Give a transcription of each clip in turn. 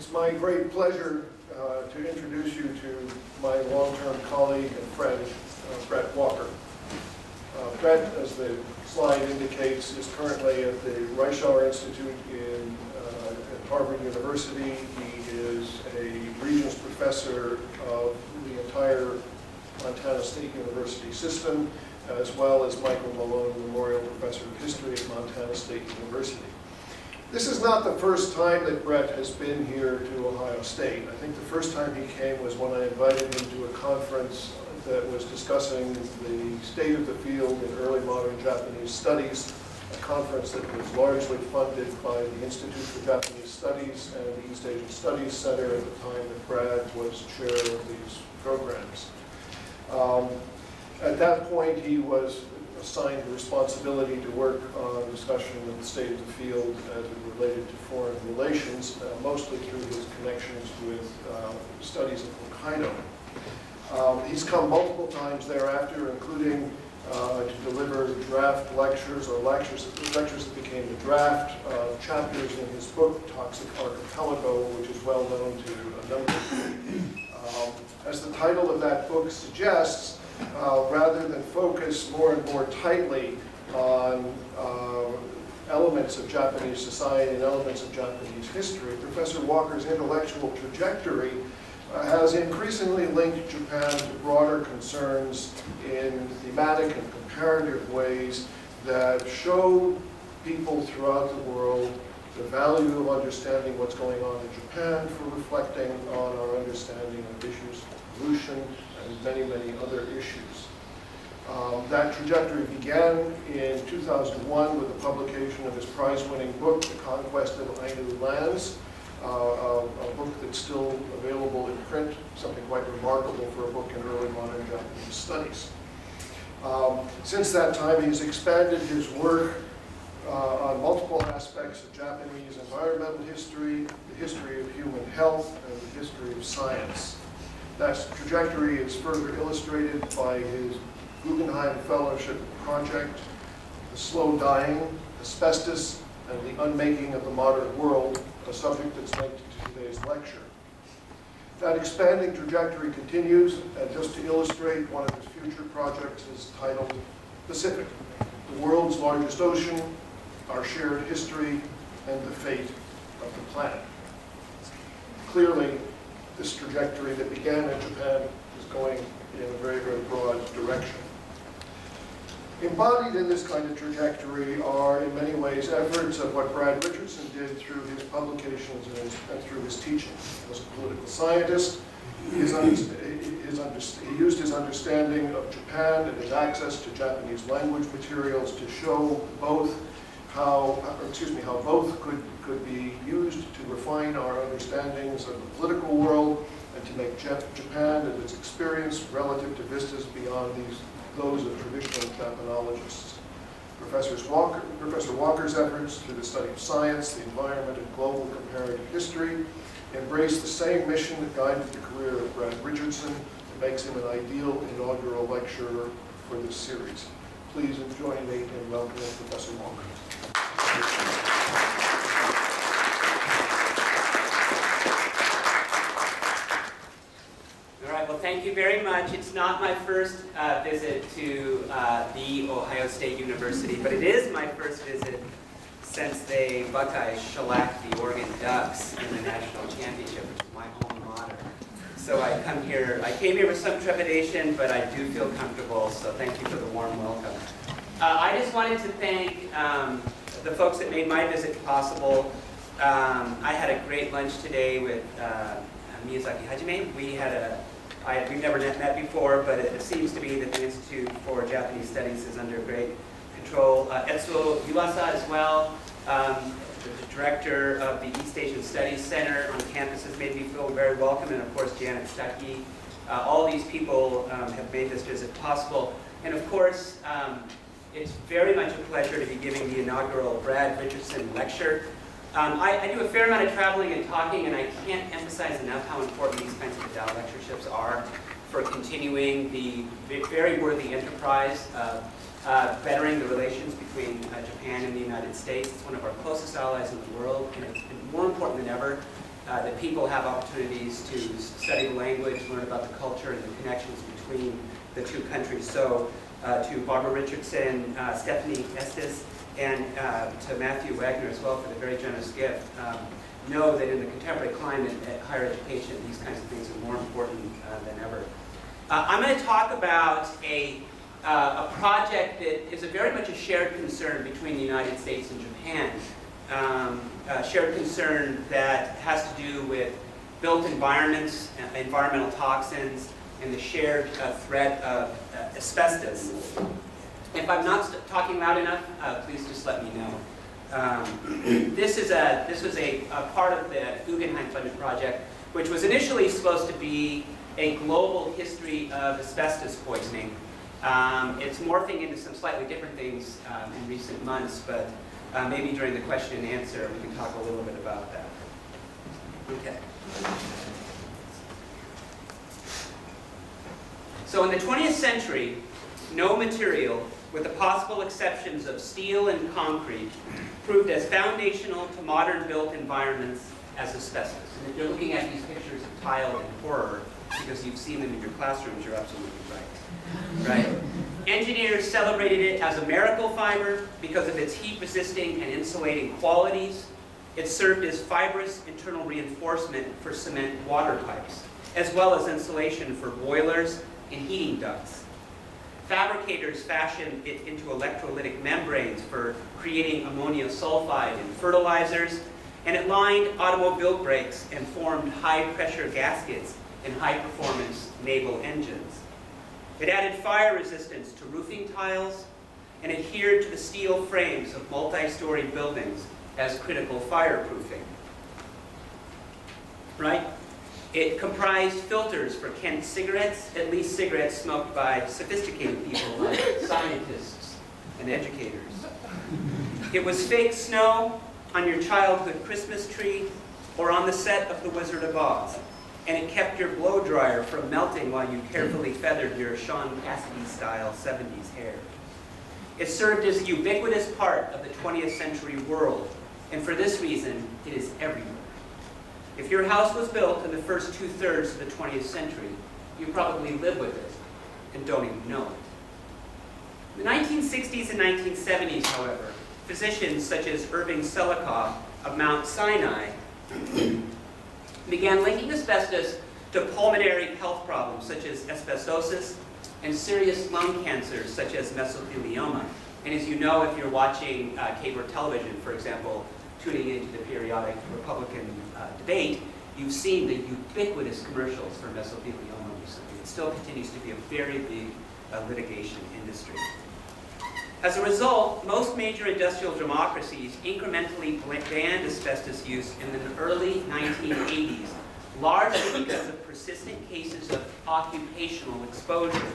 It's my great pleasure to introduce you to my long-term colleague and friend, Brett Walker. Brett, as the slide indicates, is currently at the Reischauer Institute at Harvard University. He is a Regents Professor of the entire Montana State University system, as well as Michael Malone Memorial Professor of History at Montana State University. This is not the first time that Brett has been here to Ohio State. I think the first time he came was when I invited him to a conference that was discussing the state of the field in early modern Japanese studies, a conference that was largely funded by the Institute for Japanese Studies and the East Asian Studies Center at the time that Brad was chair of these programs. At that point, he was assigned the responsibility to work on discussion of the state of the field as it related to foreign relations, mostly through his connections with studies of Hokkaido. He's come multiple times thereafter, including to deliver draft lectures or lectures that became the draft chapters in his book, Toxic Archipelago, which is well known to a number of you. As the title of that book suggests, rather than focus more and more tightly on elements of Japanese society and elements of Japanese history, Professor Walker's intellectual trajectory has increasingly linked Japan to broader concerns in thematic and comparative ways that show people throughout the world the value of understanding what's going on in Japan, for reflecting on our understanding of issues of pollution and many, many other issues. That trajectory began in 2001 with the publication of his prize-winning book, The Conquest of Ainu Lands, a book that's still available in print, something quite remarkable for a book in early modern Japanese studies. Since that time, he's expanded his work on multiple aspects of Japanese environmental history, the history of human health, and the history of science. That trajectory is further illustrated by his Guggenheim Fellowship Project, The Slow Dying, Asbestos, and the Unmaking of the Modern World, a subject that's linked to today's lecture. That expanding trajectory continues, and just to illustrate, one of his future projects is titled Pacific, the world's largest ocean, our shared history, and the fate of the planet. Clearly, this trajectory that began in Japan is going in a very, very broad direction. Embodied in this kind of trajectory are, in many ways, efforts of what Brad Richardson did through his publications and through his teaching. As a political scientist, he used his understanding of Japan and his access to Japanese language materials to show both how both could be used to refine our understandings of the political world and to make Japan and its experience relative to vistas beyond those of traditional Japanologists. Professor Walker's efforts through the study of science, the environment, and global comparative history embrace the same mission that guided the career of Brad Richardson and makes him an ideal inaugural lecturer for this series. Please join me in welcoming Professor Walker. All right, well, thank you very much. It's not my first visit to the Ohio State University, but it is my first visit since they Buckeyes shellacked the Oregon Ducks in the national championship, which is my alma mater. So I came here with some trepidation, but I do feel comfortable, so thank you for the warm welcome. I just wanted to thank the folks that made my visit possible. I had a great lunch today with Miyazaki Hajime. We've never met before, but it seems to be that the Institute for Japanese Studies is under great control. Etsuo Yuasa as well, the director of the East Asian Studies Center on campus, has made me feel very welcome, and of course Janet Stuckey. All these people have made this visit possible. And of course, it's very much a pleasure to be giving the inaugural Brad Richardson lecture. I do a fair amount of traveling and talking, and I can't emphasize enough how important these kinds of endowed lectureships are for continuing the very worthy enterprise of bettering the relations between Japan and the United States. It's one of our closest allies in the world, and it's been more important than ever that people have opportunities to study the language, learn about the culture and the connections between the two countries. So to Barbara Richardson, Stephanie Estes, and to Matthew Wagner as well for the very generous gift. Know that in the contemporary climate at higher education, these kinds of things are more important than ever. I'm going to talk about a project that is very much a shared concern between the United States and Japan. A shared concern that has to do with built environments, environmental toxins, and the shared threat of asbestos. If I'm not talking loud enough, please just let me know. This was a part of the Guggenheim-funded project, which was initially supposed to be a global history of asbestos poisoning. It's morphing into some slightly different things in recent months, but maybe during the question and answer we can talk a little bit about that. Okay. So in the 20th century, no material, with the possible exceptions of steel and concrete, proved as foundational to modern built environments as asbestos. And if you're looking at these pictures of tile and horror, because you've seen them in your classrooms, you're absolutely right. Right? Engineers celebrated it as a miracle fiber because of its heat-resisting and insulating qualities. It served as fibrous internal reinforcement for cement water pipes, as well as insulation for boilers and heating ducts. Fabricators fashioned it into electrolytic membranes for creating ammonium sulfide in fertilizers, and it lined automobile brakes and formed high-pressure gaskets in high-performance naval engines. It added fire resistance to roofing tiles and adhered to the steel frames of multi-story buildings as critical fireproofing. Right? It comprised filters for Kent cigarettes, at least cigarettes smoked by sophisticated people like scientists and educators. It was fake snow on your childhood Christmas tree or on the set of The Wizard of Oz. And it kept your blow dryer from melting while you carefully feathered your Sean Cassidy-style 70s hair. It served as a ubiquitous part of the 20th century world, and for this reason, it is everywhere. If your house was built in the first 2/3 of the 20th century, you probably live with it and don't even know it. In the 1960s and 1970s, however, physicians such as Irving Selikoff of Mount Sinai began linking asbestos to pulmonary health problems such as asbestosis and serious lung cancers such as mesothelioma. And as you know, if you're watching cable television, for example, tuning into the periodic Republican debate, you've seen the ubiquitous commercials for mesothelioma recently. It still continues to be a very big litigation industry. As a result, most major industrial democracies incrementally banned asbestos use in the early 1980s, largely because of persistent cases of occupational exposure.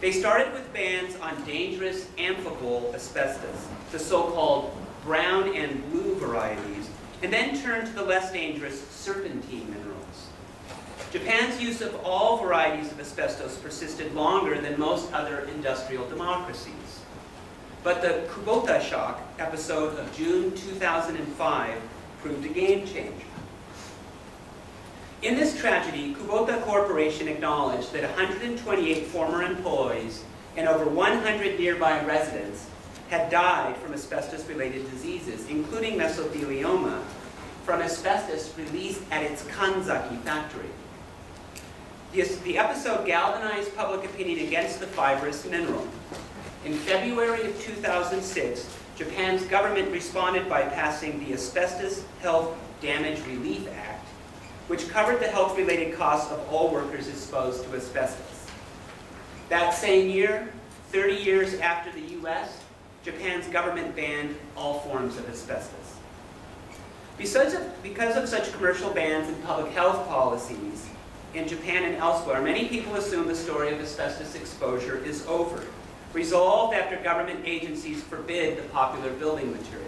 They started with bans on dangerous amphibole asbestos, the so-called brown and blue varieties, and then turned to the less dangerous serpentine minerals. Japan's use of all varieties of asbestos persisted longer than most other industrial democracies. But the Kubota shock episode of June 2005 proved a game changer. In this tragedy, Kubota Corporation acknowledged that 128 former employees and over 100 nearby residents had died from asbestos-related diseases, including mesothelioma, from asbestos released at its Kanzaki factory. The episode galvanized public opinion against the fibrous mineral. In February of 2006, Japan's government responded by passing the Asbestos Health Damage Relief Act, which covered the health-related costs of all workers exposed to asbestos. That same year, 30 years after the US, Japan's government banned all forms of asbestos. Because of such commercial bans and public health policies in Japan and elsewhere, many people assume the story of asbestos exposure is over, resolved after government agencies forbid the popular building material.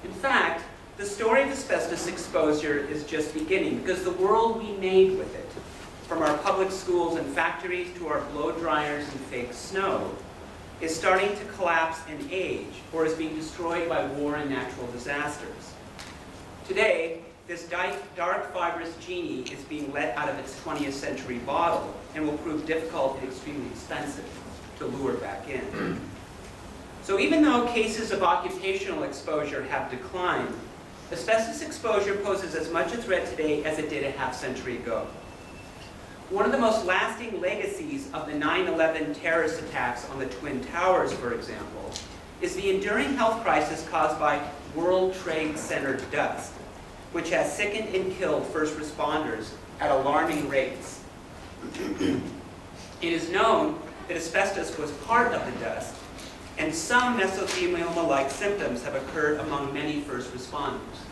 In fact, the story of asbestos exposure is just beginning, because the world we made with it, from our public schools and factories to our blow dryers and fake snow, is starting to collapse and age, or is being destroyed by war and natural disasters. Today, this dark fibrous genie is being let out of its 20th century bottle and will prove difficult and extremely expensive to lure back in. So even though cases of occupational exposure have declined, asbestos exposure poses as much a threat today as it did a half-century ago. One of the most lasting legacies of the 9/11 terrorist attacks on the Twin Towers, for example, is the enduring health crisis caused by World Trade Center dust, which has sickened and killed first responders at alarming rates. It is known that asbestos was part of the dust, and some mesothelioma-like symptoms have occurred among many first responders.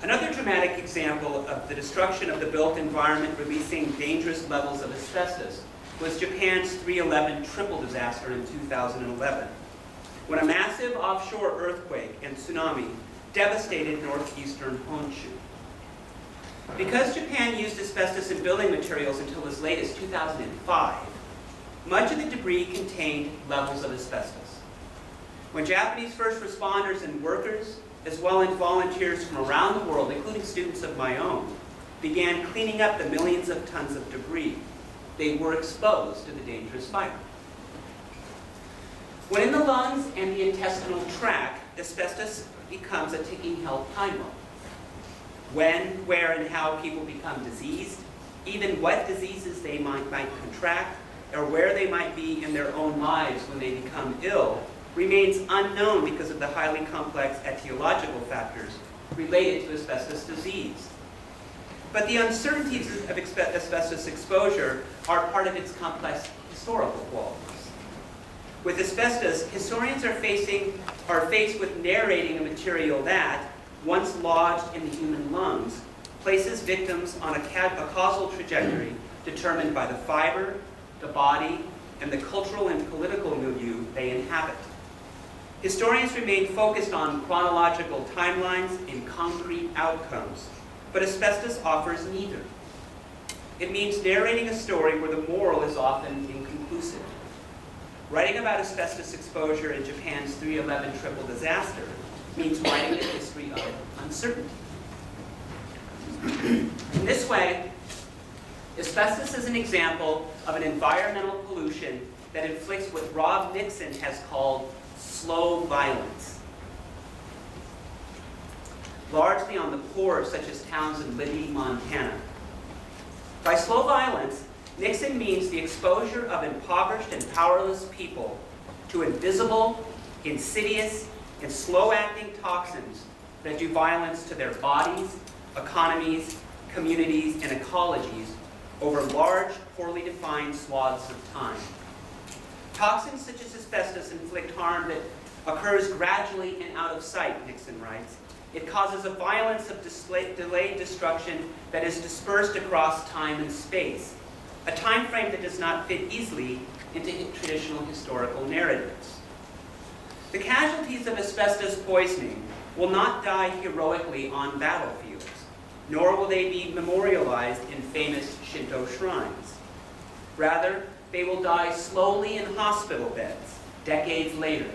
Another dramatic example of the destruction of the built environment releasing dangerous levels of asbestos was Japan's 3/11 triple disaster in 2011, when a massive offshore earthquake and tsunami devastated northeastern Honshu. Because Japan used asbestos in building materials until as late as 2005, much of the debris contained levels of asbestos. When Japanese first responders and workers, as well as volunteers from around the world, including students of my own, began cleaning up the millions of tons of debris, they were exposed to the dangerous fiber. When in the lungs and the intestinal tract, asbestos becomes a ticking health time bomb. When, where, and how people become diseased, even what diseases they might contract, or where they might be in their own lives when they become ill, remains unknown because of the highly complex etiological factors related to asbestos disease. But the uncertainties of asbestos exposure are part of its complex historical qualities. With asbestos, historians are faced with narrating a material that, once lodged in the human lungs, places victims on a causal trajectory determined by the fiber, the body, and the cultural and political milieu they inhabit. Historians remain focused on chronological timelines and concrete outcomes, but asbestos offers neither. It means narrating a story where the moral is often inconclusive. Writing about asbestos exposure in Japan's 3/11 triple disaster means writing a history of uncertainty. In this way, asbestos is an example of an environmental pollution that inflicts what Rob Nixon has called slow violence, largely on the poor, such as towns in Libby, Montana. By slow violence, Nixon means the exposure of impoverished and powerless people to invisible, insidious, and slow-acting toxins that do violence to their bodies, economies, communities, and ecologies over large, poorly defined swaths of time. Toxins such as asbestos inflict harm that occurs gradually and out of sight, Nixon writes. It causes a violence of delayed destruction that is dispersed across time and space, a time frame that does not fit easily into traditional historical narratives. The casualties of asbestos poisoning will not die heroically on battlefields, nor will they be memorialized in famous Shinto shrines. Rather, they will die slowly in hospital beds, decades later,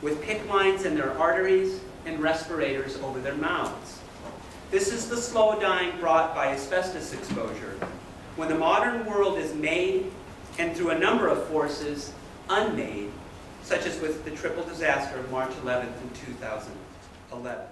with PICC lines in their arteries and respirators over their mouths. This is the slow dying brought by asbestos exposure, when the modern world is made, and through a number of forces, unmade, such as with the triple disaster of March 11th in 2011.